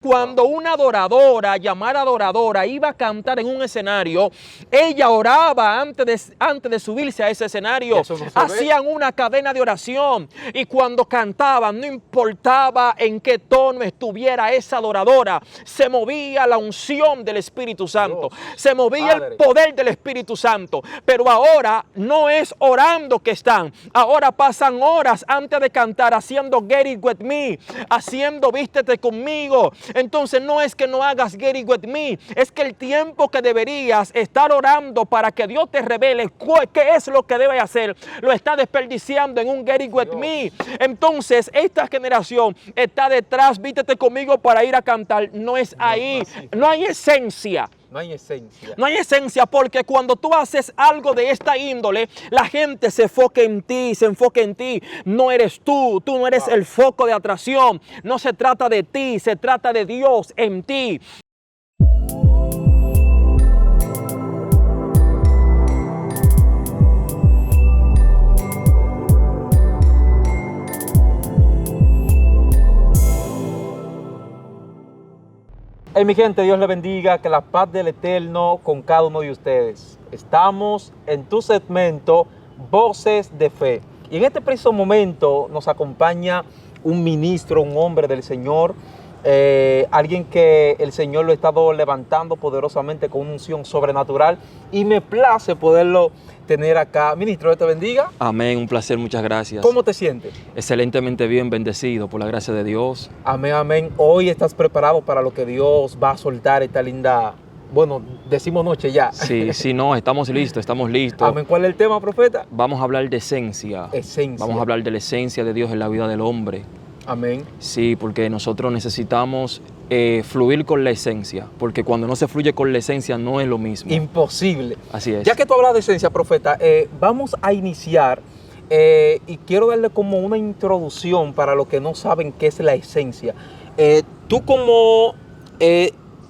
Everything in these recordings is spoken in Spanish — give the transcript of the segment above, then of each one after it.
Cuando una adoradora, llamada adoradora, iba a cantar en un escenario, ella oraba antes de subirse a ese escenario. Hacían una cadena de oración y cuando cantaban, no importaba en qué tono estuviera esa adoradora, se movía la unción del Espíritu Santo, se movía el poder del Espíritu Santo. Pero ahora no es orando que están, ahora pasan horas antes de cantar haciendo Get It With Me, haciendo Vístete Conmigo. Entonces no es que no hagas Get It With Me, es que el tiempo que deberías estar orando para que Dios te revele qué es lo que debe hacer, lo está desperdiciando en un Get It With Me. Entonces esta generación está detrás, vístete conmigo para ir a cantar. No es ahí, no hay esencia. No hay esencia. No hay esencia, porque cuando tú haces algo de esta índole, la gente se enfoca en ti, se enfoca en ti. No eres tú no eres el foco de atracción. No se trata de ti, se trata de Dios en ti. Mi gente, Dios le bendiga, que la paz del Eterno con cada uno de ustedes. Estamos en tu segmento Voces de Fe. Y en este preciso momento nos acompaña un ministro, un hombre del Señor, alguien que el Señor lo ha estado levantando poderosamente con una unción sobrenatural. Y me place poderlo tener acá. Ministro, Dios te bendiga. Amén, un placer, muchas gracias. ¿Cómo te sientes? Excelentemente bien, bendecido por la gracia de Dios. Amén, amén. Hoy estás preparado para lo que Dios va a soltar esta linda, bueno, decimos noche ya. Sí, no, estamos listos. Amén. ¿Cuál es el tema, profeta? Vamos a hablar de esencia. Vamos a hablar de la esencia de Dios en la vida del hombre. Amén. Sí, porque nosotros necesitamos fluir con la esencia, porque cuando no se fluye con la esencia no es lo mismo. Imposible. Así es. Ya que tú hablas de esencia, profeta, vamos a iniciar y quiero darle como una introducción para los que no saben qué es la esencia. Tú como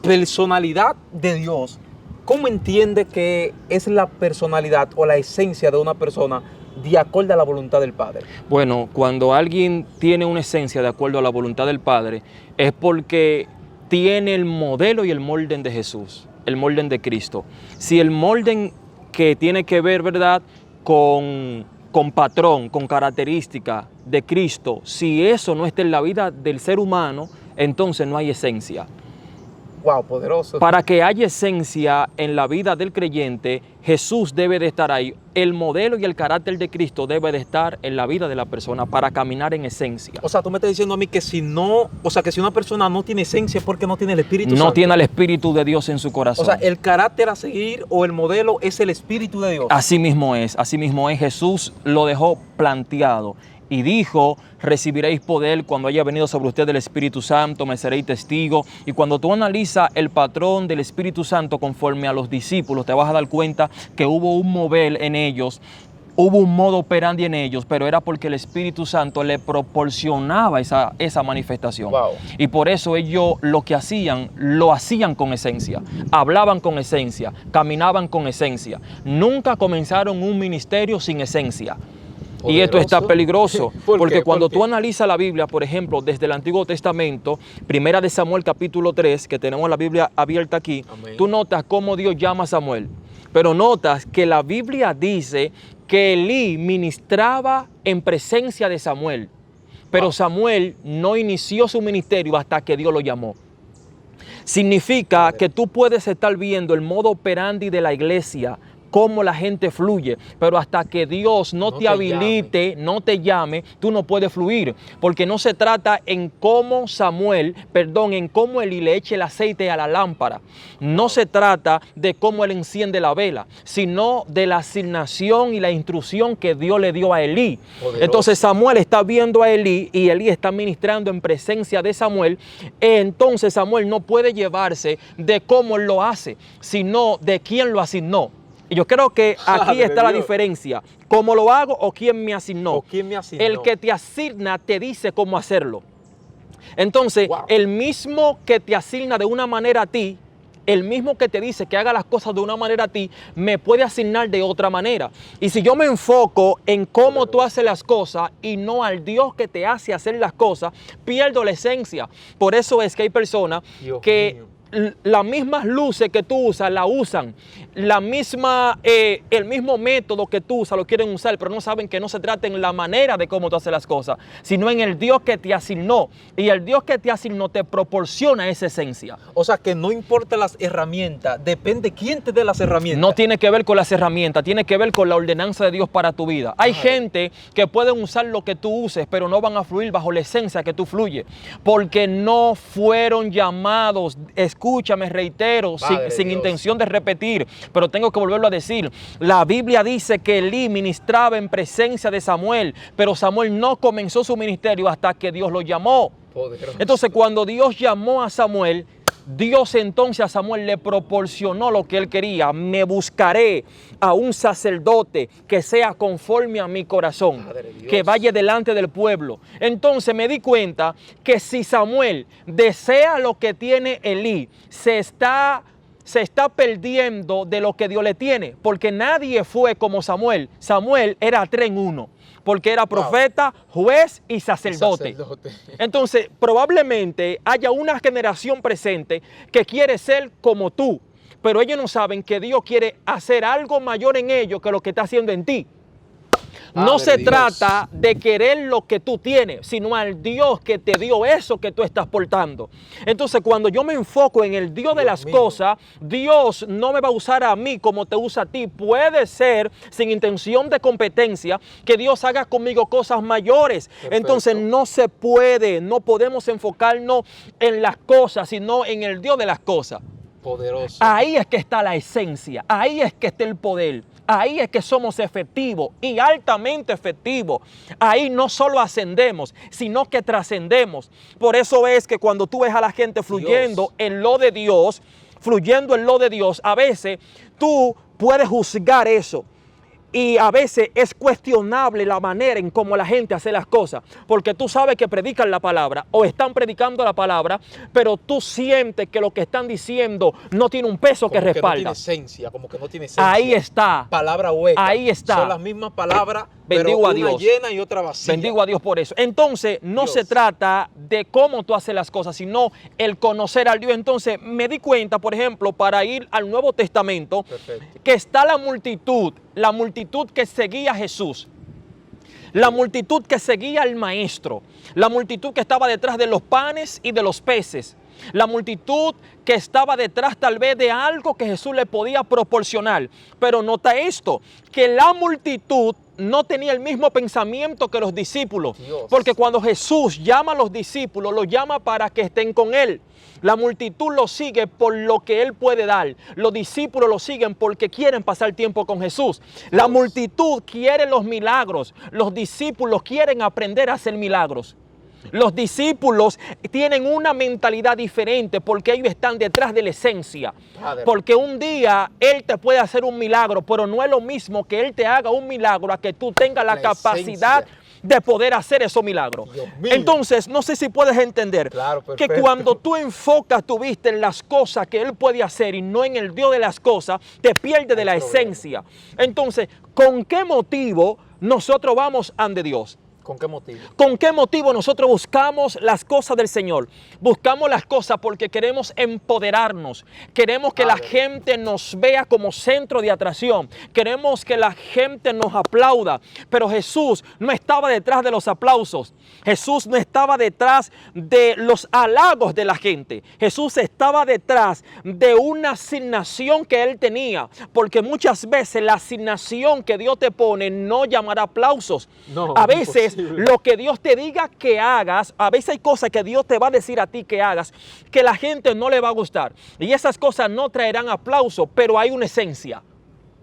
personalidad de Dios, ¿cómo entiendes que es la personalidad o la esencia de una persona de acuerdo a la voluntad del Padre? Bueno, cuando alguien tiene una esencia de acuerdo a la voluntad del Padre, es porque tiene el modelo y el molde de Jesús, el molde de Cristo. Si el molde que tiene que ver, ¿verdad?, con patrón, con característica de Cristo, si eso no está en la vida del ser humano, entonces no hay esencia. Wow, poderoso. Para que haya esencia en la vida del creyente, Jesús debe de estar ahí. El modelo y el carácter de Cristo debe de estar en la vida de la persona para caminar en esencia. O sea, tú me estás diciendo a mí que si no, o sea, que si una persona no tiene esencia es porque no tiene el Espíritu Santo. No tiene el Espíritu de Dios en su corazón. O sea, el carácter a seguir o el modelo es el Espíritu de Dios. Así mismo es. Jesús lo dejó planteado. Y dijo, recibiréis poder cuando haya venido sobre ustedes el Espíritu Santo, me seréis testigo. Y cuando tú analizas el patrón del Espíritu Santo conforme a los discípulos, te vas a dar cuenta que hubo un mover en ellos, hubo un modo operandi en ellos, pero era porque el Espíritu Santo le proporcionaba esa manifestación. Wow. Y por eso ellos lo que hacían, lo hacían con esencia, hablaban con esencia, caminaban con esencia. Nunca comenzaron un ministerio sin esencia. Poderoso. Y esto está peligroso, porque cuando ¿Por qué? tú analizas la Biblia, por ejemplo, desde el Antiguo Testamento, Primera de Samuel capítulo 3, que tenemos la Biblia abierta aquí, Amén. Tú notas cómo Dios llama a Samuel, pero notas que la Biblia dice que Elí ministraba en presencia de Samuel, pero Samuel no inició su ministerio hasta que Dios lo llamó. Significa que tú puedes estar viendo el modo operandi de la iglesia, cómo la gente fluye, pero hasta que Dios no te habilite, no te llame, tú no puedes fluir, porque no se trata en cómo en cómo Elí le eche el aceite a la lámpara, no se trata de cómo él enciende la vela, sino de la asignación y la instrucción que Dios le dio a Elí. Poderoso. Entonces Samuel está viendo a Elí y Elí está ministrando en presencia de Samuel. Entonces Samuel no puede llevarse de cómo él lo hace, sino de quién lo asignó. Y yo creo que aquí está la diferencia. ¿Cómo lo hago o quién me asignó? ¿O quién me asignó? El que te asigna te dice cómo hacerlo. Entonces, el mismo que te asigna de una manera a ti, el mismo que te dice que haga las cosas de una manera a ti, me puede asignar de otra manera. Y si yo me enfoco en cómo tú haces las cosas y no al Dios que te hace hacer las cosas, pierdo la esencia. Por eso es que hay personas que las mismas luces que tú usas, la usan. El mismo método que tú usas lo quieren usar, pero no saben que no se trata en la manera de cómo tú haces las cosas, sino en el Dios que te asignó. Y el Dios que te asignó te proporciona esa esencia. O sea, que no importa las herramientas, depende quién te dé las herramientas. No tiene que ver con las herramientas, tiene que ver con la ordenanza de Dios para tu vida. Hay gente que pueden usar lo que tú uses, pero no van a fluir bajo la esencia que tú fluyes, porque no fueron llamados. Escúchame, reitero, sin intención de repetir, pero tengo que volverlo a decir. La Biblia dice que Elí ministraba en presencia de Samuel, pero Samuel no comenzó su ministerio hasta que Dios lo llamó. Poderoso. Entonces, cuando Dios llamó a Samuel, Dios entonces a Samuel le proporcionó lo que él quería. Me buscaré a un sacerdote que sea conforme a mi corazón, que vaya delante del pueblo. Entonces me di cuenta que si Samuel desea lo que tiene Elí, se está perdiendo de lo que Dios le tiene, porque nadie fue como Samuel. Samuel era 3 en 1. Porque era profeta, juez y sacerdote. Entonces, probablemente haya una generación presente que quiere ser como tú, pero ellos no saben que Dios quiere hacer algo mayor en ellos que lo que está haciendo en ti. No se trata de querer lo que tú tienes, sino al Dios que te dio eso que tú estás portando. Entonces, cuando yo me enfoco en el Dios de las cosas, Dios no me va a usar a mí como te usa a ti. Puede ser, sin intención de competencia, que Dios haga conmigo cosas mayores. Perfecto. Entonces, no podemos enfocarnos en las cosas, sino en el Dios de las cosas. Poderoso. Ahí es que está la esencia, ahí es que está el poder. Ahí es que somos efectivos y altamente efectivos. Ahí no solo ascendemos, sino que trascendemos. Por eso es que cuando tú ves a la gente fluyendo en lo de Dios, a veces tú puedes juzgar eso. Y a veces es cuestionable la manera en cómo la gente hace las cosas, porque tú sabes que predican la palabra o están predicando la palabra, pero tú sientes que lo que están diciendo no tiene un peso como que respalda. No tiene esencia, como que no tiene esencia. Ahí está. Palabra hueca. Ahí está. Son las mismas palabras, bendigo pero a Dios. Una llena y otra vacía. Bendigo a Dios por eso. Entonces, no se trata de cómo tú haces las cosas, sino el conocer al Dios. Entonces, me di cuenta, por ejemplo, para ir al Nuevo Testamento, que está la multitud que seguía a Jesús, la multitud que seguía al Maestro, la multitud que estaba detrás de los panes y de los peces, la multitud que estaba detrás tal vez de algo que Jesús le podía proporcionar. Pero nota esto, que la multitud no tenía el mismo pensamiento que los discípulos. Porque cuando Jesús llama a los discípulos, los llama para que estén con Él. La multitud lo sigue por lo que Él puede dar. Los discípulos lo siguen porque quieren pasar tiempo con Jesús. La multitud quiere los milagros. Los discípulos quieren aprender a hacer milagros. Los discípulos tienen una mentalidad diferente porque ellos están detrás de la esencia. Porque un día Él te puede hacer un milagro, pero no es lo mismo que Él te haga un milagro a que tú tengas la capacidad de poder hacer esos milagros. Entonces, no sé si puedes entender que cuando tú enfocas tu vista en las cosas que Él puede hacer y no en el Dios de las cosas, te pierdes de la esencia. Entonces, ¿con qué motivo nosotros vamos ante Dios? ¿Con qué motivo? ¿Con qué motivo nosotros buscamos las cosas del Señor? Buscamos las cosas porque queremos empoderarnos. Queremos que la gente nos vea como centro de atracción. Queremos que la gente nos aplauda. Pero Jesús no estaba detrás de los aplausos. Jesús no estaba detrás de los halagos de la gente. Jesús estaba detrás de una asignación que Él tenía. Porque muchas veces la asignación que Dios te pone no llamará aplausos. No, a veces lo que Dios te diga que hagas, a veces hay cosas que Dios te va a decir a ti que hagas, que la gente no le va a gustar. Y esas cosas no traerán aplauso, pero hay una esencia.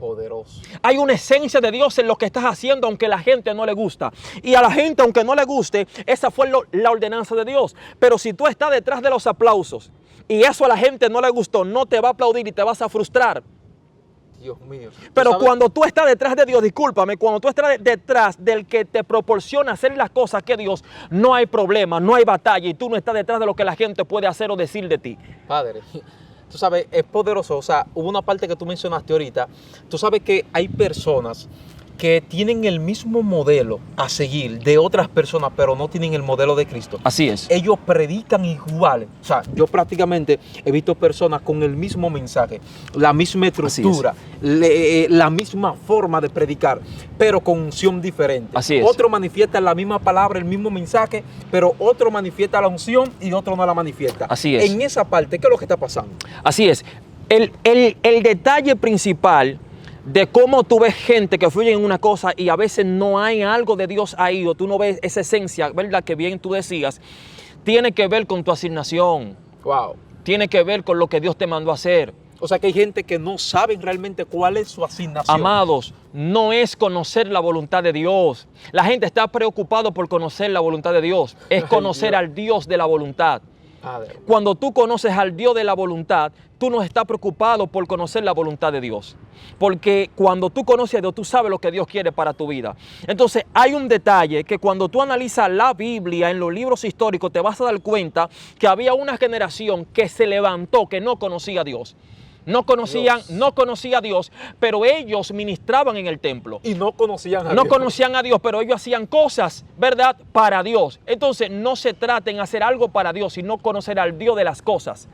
Poderoso. Hay una esencia de Dios en lo que estás haciendo, aunque la gente no le gusta. Y a la gente, aunque no le guste, esa fue la ordenanza de Dios. Pero si tú estás detrás de los aplausos y eso a la gente no le gustó, no te va a aplaudir y te vas a frustrar. Dios mío. Pero cuando tú estás detrás de Dios, discúlpame, cuando tú estás detrás del que te proporciona hacer las cosas que Dios, no hay problema, no hay batalla y tú no estás detrás de lo que la gente puede hacer o decir de ti. Padre, tú sabes, es poderoso. O sea, hubo una parte que tú mencionaste ahorita. Tú sabes que hay personas que tienen el mismo modelo a seguir de otras personas, pero no tienen el modelo de Cristo. Así es. Ellos predican iguales. O sea, yo prácticamente he visto personas con el mismo mensaje, la misma estructura, la misma forma de predicar, pero con unción diferente. Así es. Otro manifiesta la misma palabra, el mismo mensaje, pero otro manifiesta la unción y otro no la manifiesta. Así es. En esa parte, ¿qué es lo que está pasando? Así es. El detalle principal de cómo tú ves gente que fluye en una cosa y a veces no hay algo de Dios ahí, o tú no ves esa esencia, ¿verdad? Que bien tú decías, tiene que ver con tu asignación. Wow. Tiene que ver con lo que Dios te mandó a hacer. O sea que hay gente que no sabe realmente cuál es su asignación. Amados, no es conocer la voluntad de Dios. La gente está preocupada por conocer la voluntad de Dios. Es conocer al Dios de la voluntad. Cuando tú conoces al Dios de la voluntad, tú no estás preocupado por conocer la voluntad de Dios. Porque cuando tú conoces a Dios, tú sabes lo que Dios quiere para tu vida. Entonces, hay un detalle que cuando tú analizas la Biblia en los libros históricos, te vas a dar cuenta que había una generación que se levantó, que no conocía a Dios. No conocía a Dios, pero ellos ministraban en el templo. Y no conocían a Dios. No conocían a Dios, pero ellos hacían cosas, ¿verdad?, para Dios. Entonces, no se trata en hacer algo para Dios, sino conocer al Dios de las cosas.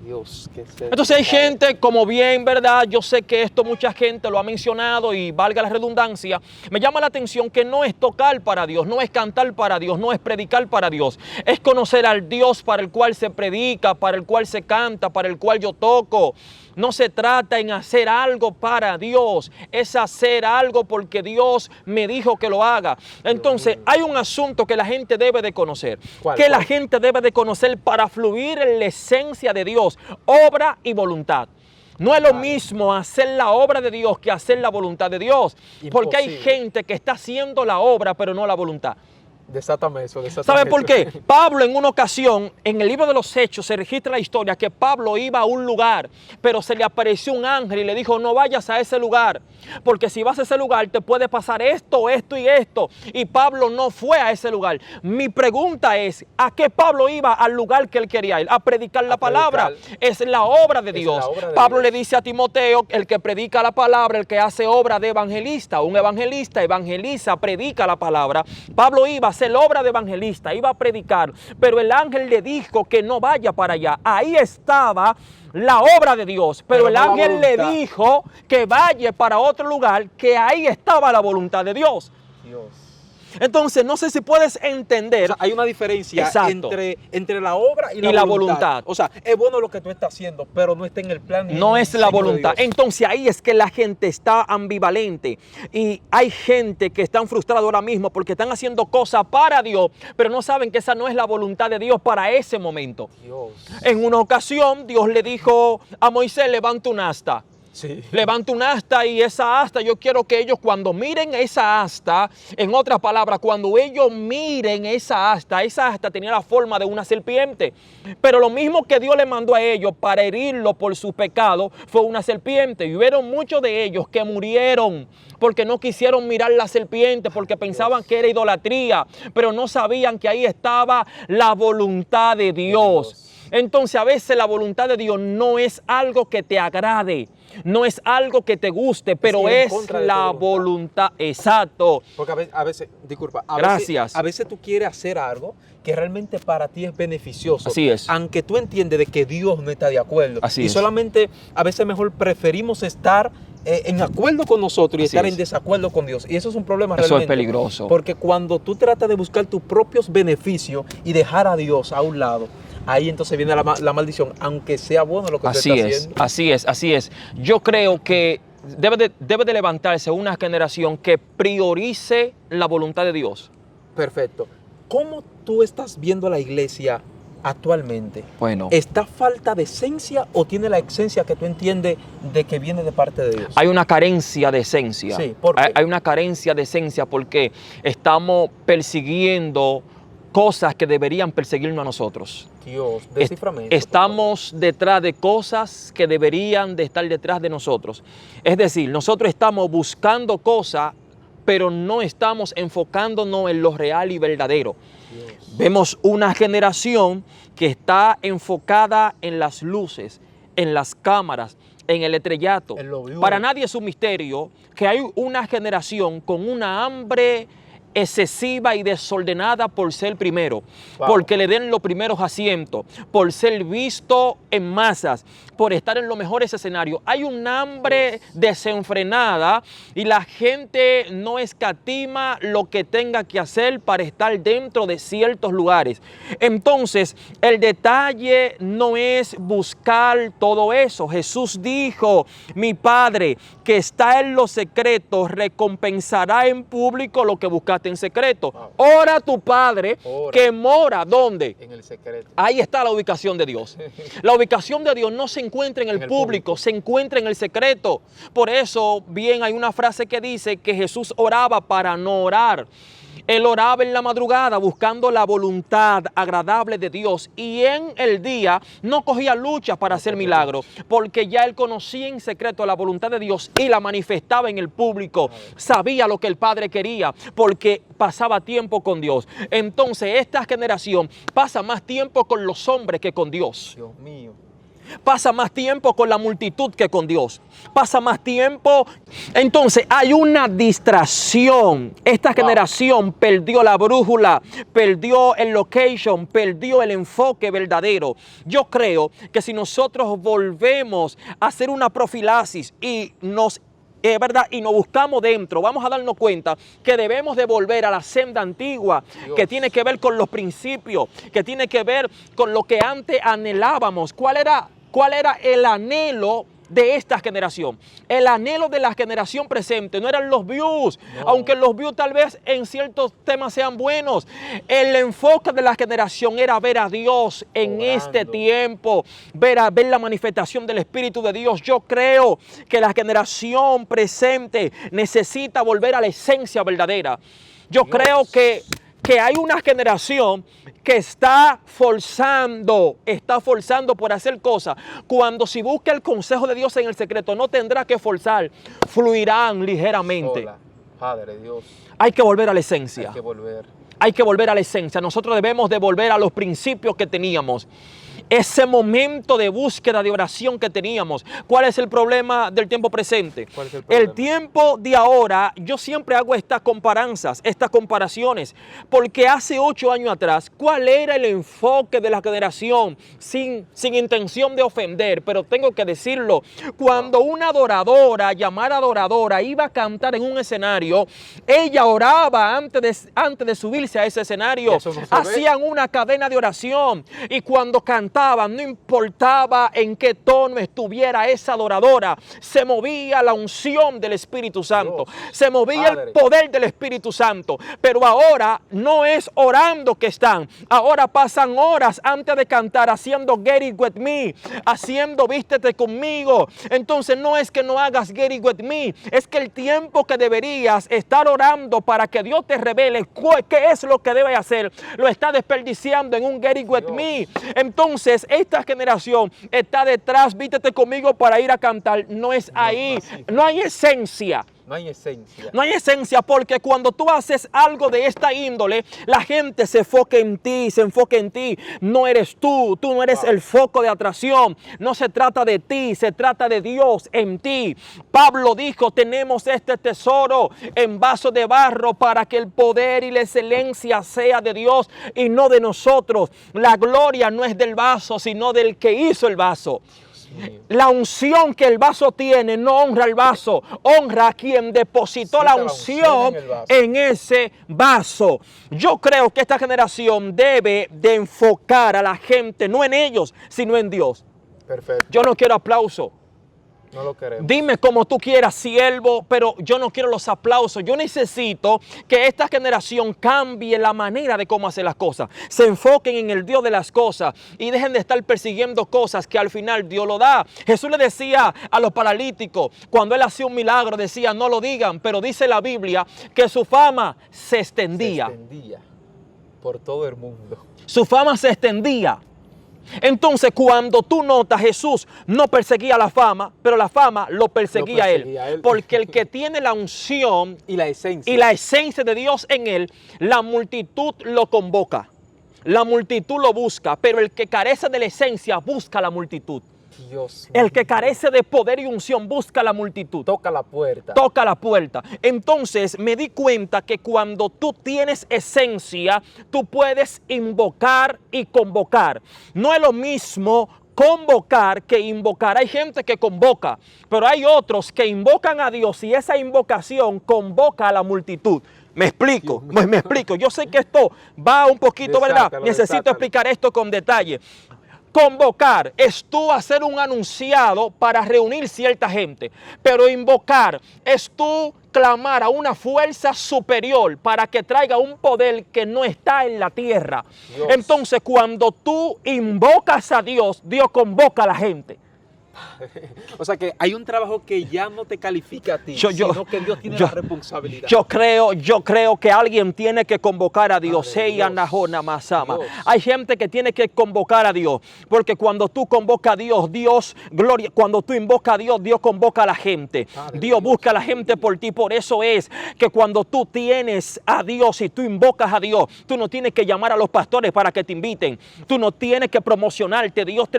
Dios, qué entonces hay gente, como bien, ¿verdad? Yo sé que esto mucha gente lo ha mencionado y valga la redundancia, me llama la atención que no es tocar para Dios, no es cantar para Dios, no es predicar para Dios, es conocer al Dios para el cual se predica, para el cual se canta, para el cual yo toco. No se trata en hacer algo para Dios, es hacer algo porque Dios me dijo que lo haga. Entonces, hay un asunto que la gente debe de conocer. ¿Cuál? La gente debe de conocer para fluir en la esencia de Dios, obra y voluntad. No es lo mismo hacer la obra de Dios que hacer la voluntad de Dios. Porque hay gente que está haciendo la obra, pero no la voluntad. Desátame eso. ¿Sabe por qué? Pablo en una ocasión, en el libro de los Hechos, se registra la historia que Pablo iba a un lugar, pero se le apareció un ángel y le dijo, no vayas a ese lugar, porque si vas a ese lugar te puede pasar esto, esto y esto. Y Pablo no fue a ese lugar. Mi pregunta es, ¿a qué Pablo iba al lugar que él quería ir? A predicar la palabra. Es la obra de Dios. Pablo le dice a Timoteo, el que predica la palabra, el que hace obra de evangelista. Un evangelista evangeliza, predica la palabra. Pablo iba a hacer obra de evangelista, iba a predicar, pero el ángel le dijo que no vaya para allá. Ahí estaba la obra de Dios, pero el ángel le dijo que vaya para otro lugar, que ahí estaba la voluntad de Dios. Entonces, no sé si puedes entender. O sea, hay una diferencia entre la obra y la voluntad. O sea, es bueno lo que tú estás haciendo, pero no está en el plan. No es la voluntad. Entonces, ahí es que la gente está ambivalente. Y hay gente que están frustrados ahora mismo porque están haciendo cosas para Dios, pero no saben que esa no es la voluntad de Dios para ese momento. En una ocasión, Dios le dijo a Moisés, levanta un asta. Sí. Levanta un asta y esa asta, yo quiero que ellos cuando miren esa asta, en otras palabras, cuando ellos miren esa asta tenía la forma de una serpiente. Pero lo mismo que Dios le mandó a ellos para herirlo por su pecado fue una serpiente. Y hubieron muchos de ellos que murieron porque no quisieron mirar la serpiente, porque pensaban que era idolatría, pero no sabían que ahí estaba la voluntad de Dios. Entonces a veces la voluntad de Dios no es algo que te agrade, no es algo que te guste, pero es la voluntad. Exacto. Porque a veces, disculpa, gracias. A veces tú quieres hacer algo que realmente para ti es beneficioso. Así es. Aunque tú entiendes de que Dios no está de acuerdo. Así es. Y solamente a veces mejor preferimos estar en acuerdo con nosotros y estar en desacuerdo con Dios. Y eso es un problema realmente. Eso es peligroso. Porque cuando tú tratas de buscar tus propios beneficios y dejar a Dios a un lado, ahí entonces viene la maldición, aunque sea bueno lo que tú estás haciendo. Así es. Yo creo que debe de levantarse una generación que priorice la voluntad de Dios. Perfecto. ¿Cómo tú estás viendo a la iglesia actualmente? Bueno. ¿Está falta de esencia o tiene la esencia que tú entiendes de que viene de parte de Dios? Hay una carencia de esencia. Sí, ¿por qué? Hay una carencia de esencia porque estamos persiguiendo cosas que deberían perseguirnos a nosotros. Dios, descíframe eso. Estamos detrás de cosas que deberían de estar detrás de nosotros. Es decir, nosotros estamos buscando cosas, pero no estamos enfocándonos en lo real y verdadero. Dios. Vemos una generación que está enfocada en las luces, en las cámaras, en el estrellato. En para nadie es un misterio que hay una generación con una hambre excesiva y desordenada por ser primero, porque le den los primeros asientos, por ser visto en masas, por estar en los mejores escenarios. Hay un hambre desenfrenada y la gente no escatima lo que tenga que hacer para estar dentro de ciertos lugares. Entonces, el detalle no es buscar todo eso. Jesús dijo: mi Padre que está en los secretos recompensará en público lo que buscaste en secreto. Ora a tu Padre que mora, ¿dónde? En el secreto. Ahí está la ubicación de Dios. La ubicación de Dios no se encuentra en el público, se encuentra en el secreto. Por eso, bien, hay una frase que dice que Jesús oraba para no orar. Él oraba en la madrugada buscando la voluntad agradable de Dios, y en el día no cogía luchas para hacer milagros, porque ya él conocía en secreto la voluntad de Dios y la manifestaba en el público. Sabía lo que el Padre quería porque pasaba tiempo con Dios. Entonces esta generación pasa más tiempo con los hombres que con Dios. Dios mío. Pasa más tiempo con la multitud que con Dios. Pasa más tiempo. Entonces hay una distracción. Esta generación perdió la brújula, perdió el location, perdió el enfoque verdadero. Yo creo que si nosotros volvemos a hacer una profilaxis y nos ¿verdad? Y nos buscamos dentro, vamos a darnos cuenta que debemos de volver a la senda antigua, que tiene que ver con los principios, que tiene que ver con lo que antes anhelábamos. ¿Cuál era el anhelo de esta generación? El anhelo de la generación presente no eran los views, aunque los views tal vez en ciertos temas sean buenos. El enfoque de la generación era ver a Dios en este tiempo, ver la manifestación del Espíritu de Dios. Yo creo que la generación presente necesita volver a la esencia verdadera. Yo creo que hay una generación que está forzando por hacer cosas, cuando si busca el consejo de Dios en el secreto no tendrá que forzar, fluirán ligeramente. Sola. Padre Dios. Hay que volver a la esencia. Hay que volver a la esencia. Nosotros debemos de volver a los principios que teníamos. Ese momento de búsqueda, de oración que teníamos. ¿Cuál es el problema del tiempo presente? ¿Cuál es el problema? El tiempo de ahora, yo siempre hago estas comparanzas, estas comparaciones, porque hace 8 años atrás, ¿cuál era el enfoque de la generación? Sin intención de ofender, pero tengo que decirlo. Cuando una adoradora, llamada adoradora, iba a cantar en un escenario, ella oraba antes de subirse a ese escenario. Hacían una cadena de oración, y cuando cantaban, no importaba en qué tono estuviera esa adoradora, se movía la unción del Espíritu Santo, se movía el poder del Espíritu Santo. Pero ahora no es orando que están, ahora pasan horas antes de cantar haciendo Get It With Me, haciendo Vístete Conmigo. Entonces no es que no hagas Get It With Me, es que el tiempo que deberías estar orando para que Dios te revele qué es lo que debe hacer, lo está desperdiciando en un Get It With Me. Entonces esta generación está detrás, vístete conmigo para ir a cantar. No es ahí, no hay esencia. No hay esencia. No hay esencia, porque cuando tú haces algo de esta índole, la gente se enfoca en ti, No eres tú no eres el foco de atracción. No se trata de ti, se trata de Dios en ti. Pablo dijo: tenemos este tesoro en vaso de barro para que el poder y la excelencia sea de Dios y no de nosotros. La gloria no es del vaso, sino del que hizo el vaso. La unción que el vaso tiene no honra el vaso, honra a quien depositó la unción en ese vaso. Yo creo que esta generación debe de enfocar a la gente, no en ellos, sino en Dios. Perfecto. Yo no quiero aplauso. No lo queremos. Dime como tú quieras, siervo, pero yo no quiero los aplausos. Yo necesito que esta generación cambie la manera de cómo hacer las cosas. Se enfoquen en el Dios de las cosas y dejen de estar persiguiendo cosas que al final Dios lo da. Jesús le decía a los paralíticos, cuando él hacía un milagro, decía: no lo digan, pero dice la Biblia que su fama se extendía. Se extendía por todo el mundo. Su fama se extendía. Entonces, cuando tú notas, Jesús no perseguía la fama, pero la fama lo perseguía a él. Porque el que tiene la unción y la esencia de Dios en él, la multitud lo convoca. La multitud lo busca, pero el que carece de la esencia busca la multitud. Dios El mío. que carece de poder y unción busca la multitud. Toca la puerta. Toca la puerta. Entonces me di cuenta que cuando tú tienes esencia, tú puedes invocar y convocar. No es lo mismo convocar que invocar. Hay gente que convoca, pero hay otros que invocan a Dios y esa invocación convoca a la multitud. Me explico, me explico. Yo sé que esto va un poquito, ¿verdad? Necesito explicar esto con detalle. Convocar es tú hacer un anunciado para reunir cierta gente, pero invocar es tú clamar a una fuerza superior para que traiga un poder que no está en la tierra. Dios. Entonces, cuando tú invocas a Dios, Dios convoca a la gente. O sea que hay un trabajo que ya no te califica a ti, sino que Dios tiene la responsabilidad. Yo creo que alguien tiene que convocar a Dios. Hay gente que tiene que convocar a Dios, porque cuando tú convocas a Dios, gloria, cuando tú invocas a Dios, Dios convoca a la gente. Dios busca a la gente por ti. Por eso es que cuando tú tienes a Dios y tú invocas a Dios, tú no tienes que llamar a los pastores para que te inviten. Tú no tienes que promocionarte. Dios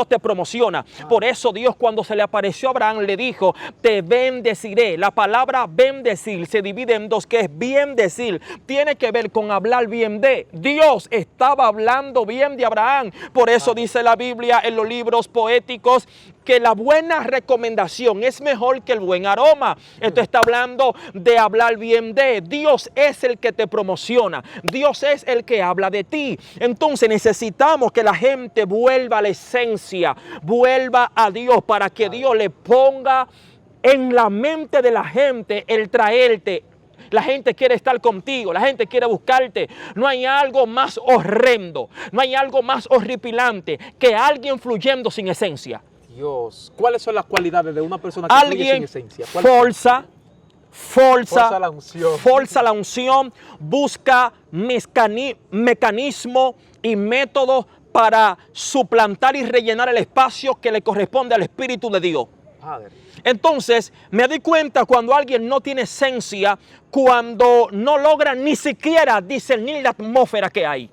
te promociona. Por eso Dios, cuando se le apareció a Abraham, le dijo: te bendeciré. La palabra bendecir se divide en dos, que es bien decir. Tiene que ver con hablar bien de. Dios estaba hablando bien de Abraham. Por eso dice la Biblia en los libros poéticos que la buena recomendación es mejor que el buen aroma. Esto está hablando de hablar bien de. Dios es el que te promociona. Dios es el que habla de ti. Entonces necesitamos que la gente vuelva a la esencia, vuelva a Dios, para que Dios le ponga en la mente de la gente el traerte. La gente quiere estar contigo, la gente quiere buscarte. No hay algo más horrendo, no hay algo más horripilante que alguien fluyendo sin esencia. Dios, ¿cuáles son las cualidades de una persona que fluye sin esencia? Forza la unción, busca mecanismo y métodos para suplantar y rellenar el espacio que le corresponde al Espíritu de Dios. Padre. Entonces me di cuenta cuando alguien no tiene esencia, cuando no logra ni siquiera discernir la atmósfera que hay.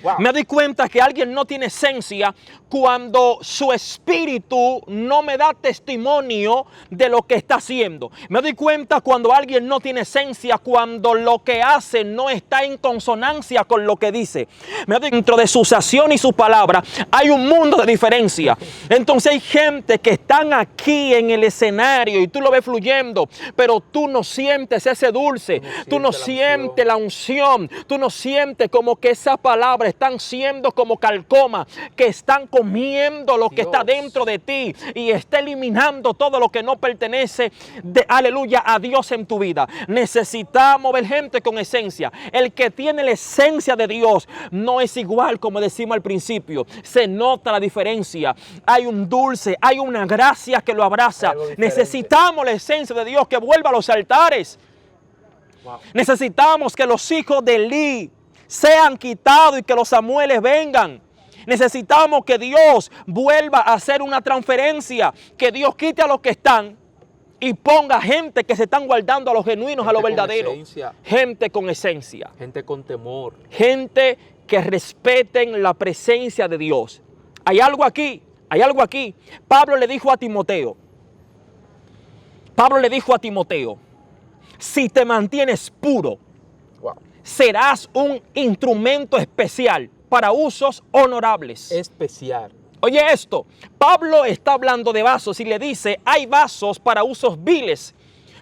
Wow. Me di cuenta que alguien no tiene esencia cuando su espíritu no me da testimonio de lo que está haciendo. Me di cuenta cuando alguien no tiene esencia, cuando lo que hace no está en consonancia con lo que dice. Dentro de sus acciones y sus palabras hay un mundo de diferencia. Entonces hay gente que están aquí en el escenario y tú lo ves fluyendo, pero tú no sientes ese dulce, tú no sientes la unción, tú no sientes como que esas palabras están siendo como calcoma, que están comiendo lo que está dentro de ti y está eliminando todo lo que no pertenece, aleluya, a Dios en tu vida. Necesitamos ver gente con esencia. El que tiene la esencia de Dios no es igual, como decimos al principio. Se nota la diferencia. Hay un dulce, hay una gracia que lo abraza. Necesitamos la esencia de Dios que vuelva a los altares. Wow. Necesitamos que los hijos de Eli sean quitados y que los Samueles vengan. Necesitamos que Dios vuelva a hacer una transferencia, que Dios quite a los que están y ponga gente que se están guardando a los genuinos, a los verdaderos. Gente con esencia. Gente con temor. Gente que respeten la presencia de Dios. Hay algo aquí, hay algo aquí. Pablo le dijo a Timoteo, si te mantienes puro, serás un instrumento especial para usos honorables. Especial. Oye esto, Pablo está hablando de vasos y le dice, hay vasos para usos viles,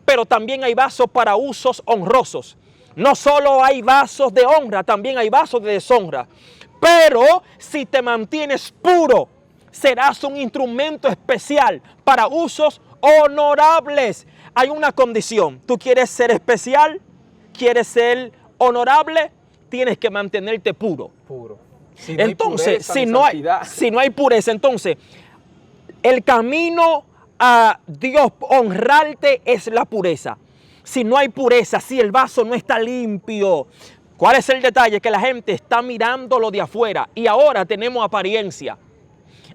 pero también hay vasos para usos honrosos. No solo hay vasos de honra, también hay vasos de deshonra. Pero si te mantienes puro, serás un instrumento especial para usos honorables. Hay una condición, ¿tú quieres ser especial? ¿Quieres ser honorable? Tienes que mantenerte puro. Entonces, si no hay pureza, entonces el camino a Dios honrarte es la pureza. Si no hay pureza, si el vaso no está limpio, ¿cuál es el detalle? Que la gente está mirando lo de afuera y ahora tenemos apariencia.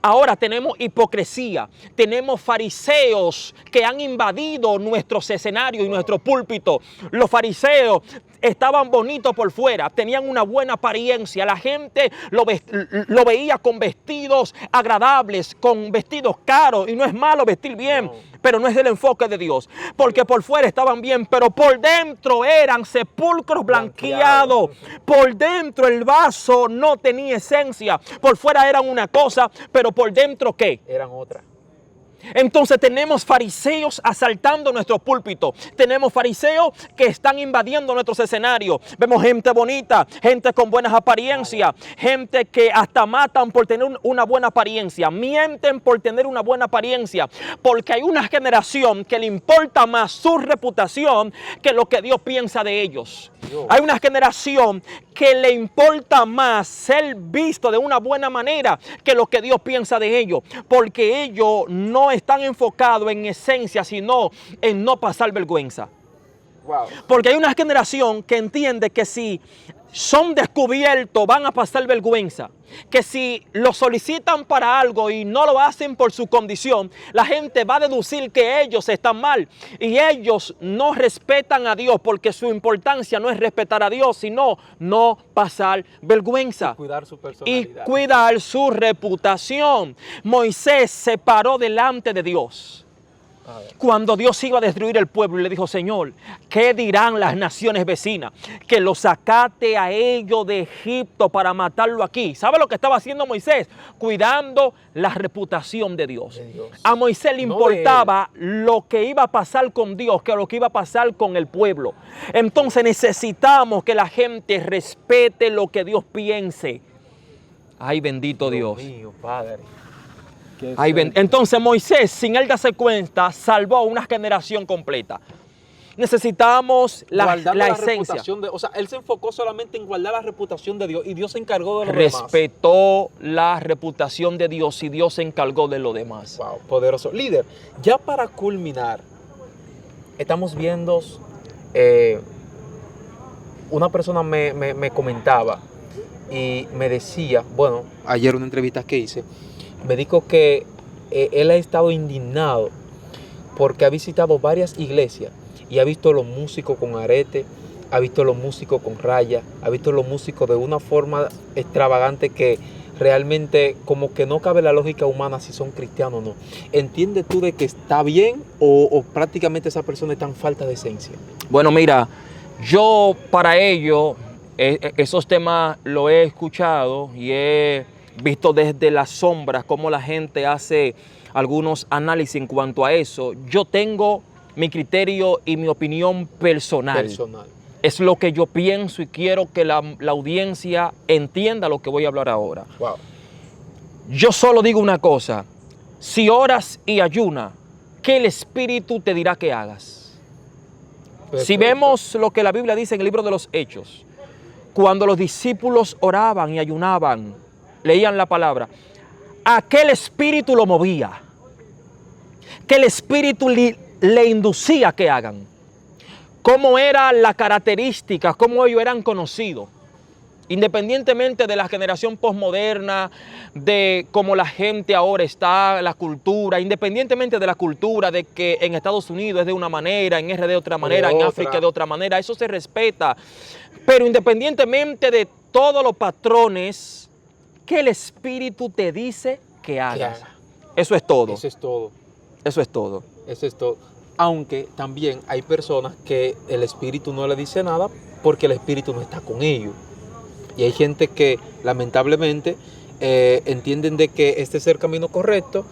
Ahora tenemos hipocresía, tenemos fariseos que han invadido nuestros escenarios y nuestro púlpito. Los fariseos estaban bonitos por fuera, tenían una buena apariencia, la gente lo veía con vestidos agradables, con vestidos caros, y no es malo vestir bien, pero no es el enfoque de Dios, porque por fuera estaban bien, pero por dentro eran sepulcros blanqueados, por dentro el vaso no tenía esencia, por fuera eran una cosa, pero por dentro ¿qué? Eran otra. Entonces tenemos fariseos asaltando nuestro púlpito. Tenemos fariseos que están invadiendo nuestros escenarios. Vemos gente bonita, gente con buenas apariencias, gente que hasta matan por tener una buena apariencia, mienten por tener una buena apariencia, porque hay una generación que le importa más su reputación que lo que Dios piensa de ellos. Hay una generación que le importa más ser visto de una buena manera que lo que Dios piensa de ellos, porque ellos no están enfocados en esencia, sino en no pasar vergüenza. Wow. Porque hay una generación que entiende que si son descubiertos van a pasar vergüenza, que si lo solicitan para algo y no lo hacen por su condición, la gente va a deducir que ellos están mal, y ellos no respetan a Dios, porque su importancia no es respetar a Dios, sino no pasar vergüenza Y cuidar su personalidad. y cuidar su reputación. Moisés se paró delante de Dios cuando Dios iba a destruir el pueblo y le dijo: Señor, ¿qué dirán las naciones vecinas? Que lo sacaste a ellos de Egipto para matarlo aquí. ¿Sabe lo que estaba haciendo Moisés? Cuidando la reputación de Dios. A Moisés le importaba lo que iba a pasar con Dios que lo que iba a pasar con el pueblo. Entonces necesitamos que la gente respete lo que Dios piense. Ay, bendito Dios. Dios mío, Padre. Entonces Moisés, sin él darse cuenta, salvó a una generación completa. Necesitamos la esencia. O sea, él se enfocó solamente en guardar la reputación de Dios, y Dios se encargó de lo Respetó la reputación de Dios y Dios se encargó de lo demás. Wow, poderoso. Líder, ya para culminar, estamos viendo, una persona me comentaba y me decía, bueno, ayer una entrevista que hice, me dijo que él ha estado indignado porque ha visitado varias iglesias y ha visto los músicos con arete, ha visto los músicos con raya, ha visto los músicos de una forma extravagante que realmente como que no cabe la lógica humana si son cristianos o no. ¿Entiendes tú de que está bien o prácticamente esa persona está en falta de esencia? Bueno, mira, yo para ello esos temas lo he escuchado y he visto desde las sombras cómo la gente hace algunos análisis en cuanto a eso. Yo tengo mi criterio y mi opinión personal. Es lo que yo pienso y quiero que la audiencia entienda lo que voy a hablar ahora. Wow. Yo solo digo una cosa: si oras y ayunas, ¿qué el Espíritu te dirá que hagas? Perfecto. Si vemos lo que la Biblia dice en el libro de los Hechos, cuando los discípulos oraban y ayunaban, leían la palabra, aquel espíritu lo movía, que el espíritu le inducía a que hagan. ¿Cómo era la característica? ¿Cómo ellos eran conocidos? Independientemente de la generación posmoderna, de cómo la gente ahora está, la cultura, independientemente de la cultura, de que en Estados Unidos es de una manera, en RD de otra manera, en África de otra manera, eso se respeta. Pero independientemente de todos los patrones, que el Espíritu te dice que hagas. Eso es todo. Eso es todo. Eso es todo. Eso es todo. Aunque también hay personas que el Espíritu no le dice nada porque el Espíritu no está con ellos. Y hay gente que lamentablemente entienden de que este es el camino correcto,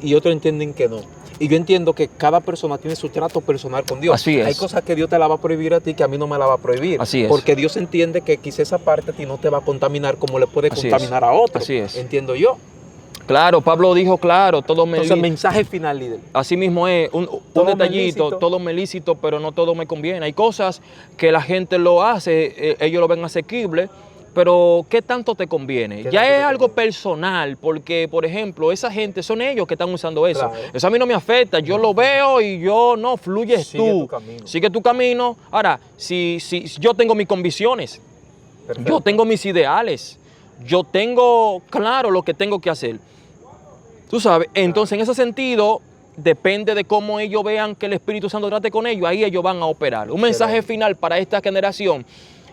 y otros entienden que no. Y yo entiendo que cada persona tiene su trato personal con Dios. Así es. Hay cosas que Dios te la va a prohibir a ti que a mí no me la va a prohibir. Así es. Porque Dios entiende que quizá esa parte a ti no te va a contaminar como le puede contaminar a otro. Así es. Entiendo yo. Claro, Pablo dijo claro, todo me... Entonces, mensaje final, líder. Así mismo es, un detallito, todo me lícito, pero no todo me conviene. Hay cosas que la gente lo hace, ellos lo ven asequible, pero ¿qué tanto te conviene? Ya es algo personal, porque, por ejemplo, esa gente son ellos que están usando eso. Claro. Eso a mí no me afecta, yo lo veo y yo no, fluyes tú. Sigue tu camino. Ahora, si yo tengo mis convicciones, yo tengo mis ideales, yo tengo claro lo que tengo que hacer. Tú sabes, entonces en ese sentido, depende de cómo ellos vean que el Espíritu Santo trate con ellos, ahí ellos van a operar. Un mensaje final para esta generación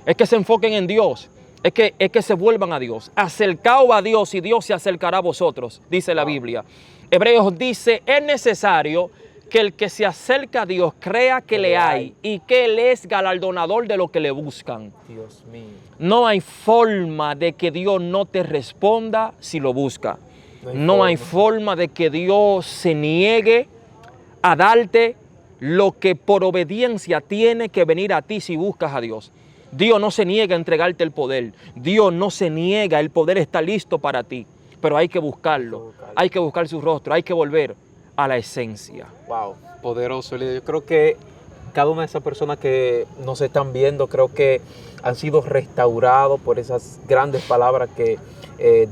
es que se enfoquen en Dios, es que se vuelvan a Dios. Acercaos a Dios y Dios se acercará a vosotros, dice la Biblia. Hebreos dice, es necesario que el que se acerca a Dios crea que le hay y que Él es galardonador de lo que le buscan. Dios mío. No hay forma de que Dios no te responda si lo busca. No hay forma de que Dios se niegue a darte lo que por obediencia tiene que venir a ti si buscas a Dios. Dios no se niega a entregarte el poder. Dios no se niega, el poder está listo para ti. Pero hay que buscarlo, hay que buscar su rostro, hay que volver a la esencia. Wow, poderoso, líder. Yo creo que cada una de esas personas que nos están viendo, creo que han sido restaurados por esas grandes palabras que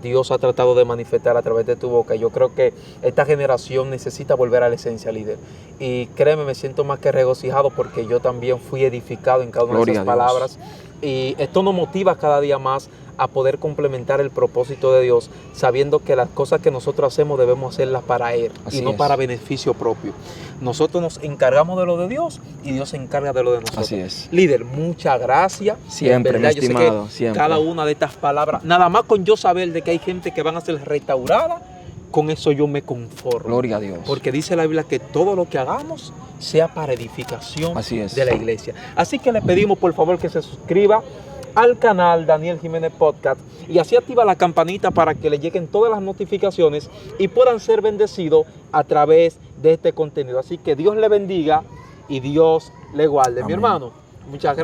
Dios ha tratado de manifestar a través de tu boca. Yo creo que esta generación necesita volver a la esencia, líder. Y créeme, me siento más que regocijado porque yo también fui edificado en cada una de esas palabras. Y esto nos motiva cada día más a poder complementar el propósito de Dios, sabiendo que las cosas que nosotros hacemos debemos hacerlas para Él y no para beneficio propio. Nosotros nos encargamos de lo de Dios y Dios se encarga de lo de nosotros. Así es. Líder, muchas gracias. Siempre, mi estimado, siempre. Cada una de estas palabras, nada más con yo saber de que hay gente que van a ser restaurada, con eso yo me conformo. Gloria a Dios. Porque dice la Biblia que todo lo que hagamos sea para edificación de la iglesia. Así que le pedimos por favor que se suscriba al canal Daniel Jiménez Podcast y así activa la campanita para que le lleguen todas las notificaciones y puedan ser bendecidos a través de este contenido. Así que Dios le bendiga y Dios le guarde. Amén. Mi hermano, muchas gracias.